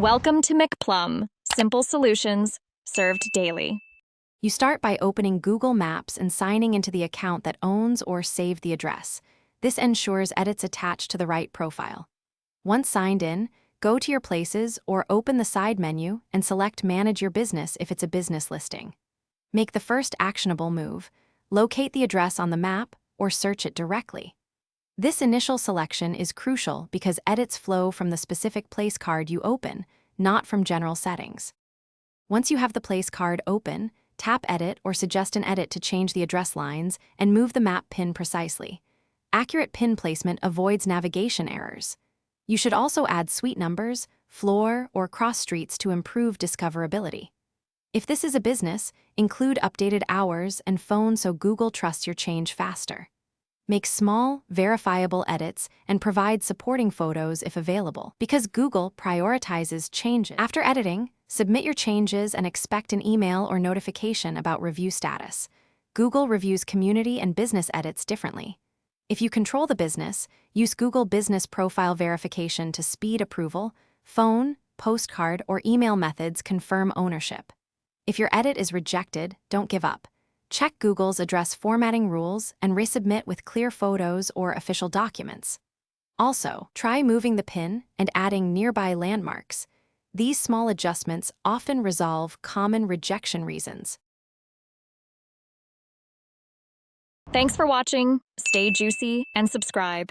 Welcome to McPlum, simple solutions served daily. You start by opening Google Maps and signing into the account that owns or saved the address. This ensures edits attach to the right profile. Once signed in, go to your Places or open the side menu and select Manage Your Business if it's a business listing. Make the first actionable move, locate the address on the map, or search it directly. This initial selection is crucial because edits flow from the specific place card you open, not from general settings. Once you have the place card open, tap Edit or suggest an edit to change the address lines and move the map pin precisely. Accurate pin placement avoids navigation errors. You should also add suite numbers, floor, or cross streets to improve discoverability. If this is a business, include updated hours and phone so Google trusts your change faster. Make small, verifiable edits and provide supporting photos if available, because Google prioritizes changes. After editing, submit your changes and expect an email or notification about review status. Google reviews community and business edits differently. If you control the business, use Google Business Profile Verification to speed approval. Phone, postcard, or email methods confirm ownership. If your edit is rejected, don't give up. Check Google's address formatting rules and resubmit with clear photos or official documents. Also, try moving the pin and adding nearby landmarks. These small adjustments often resolve common rejection reasons. Thanks for watching. Stay juicy and subscribe.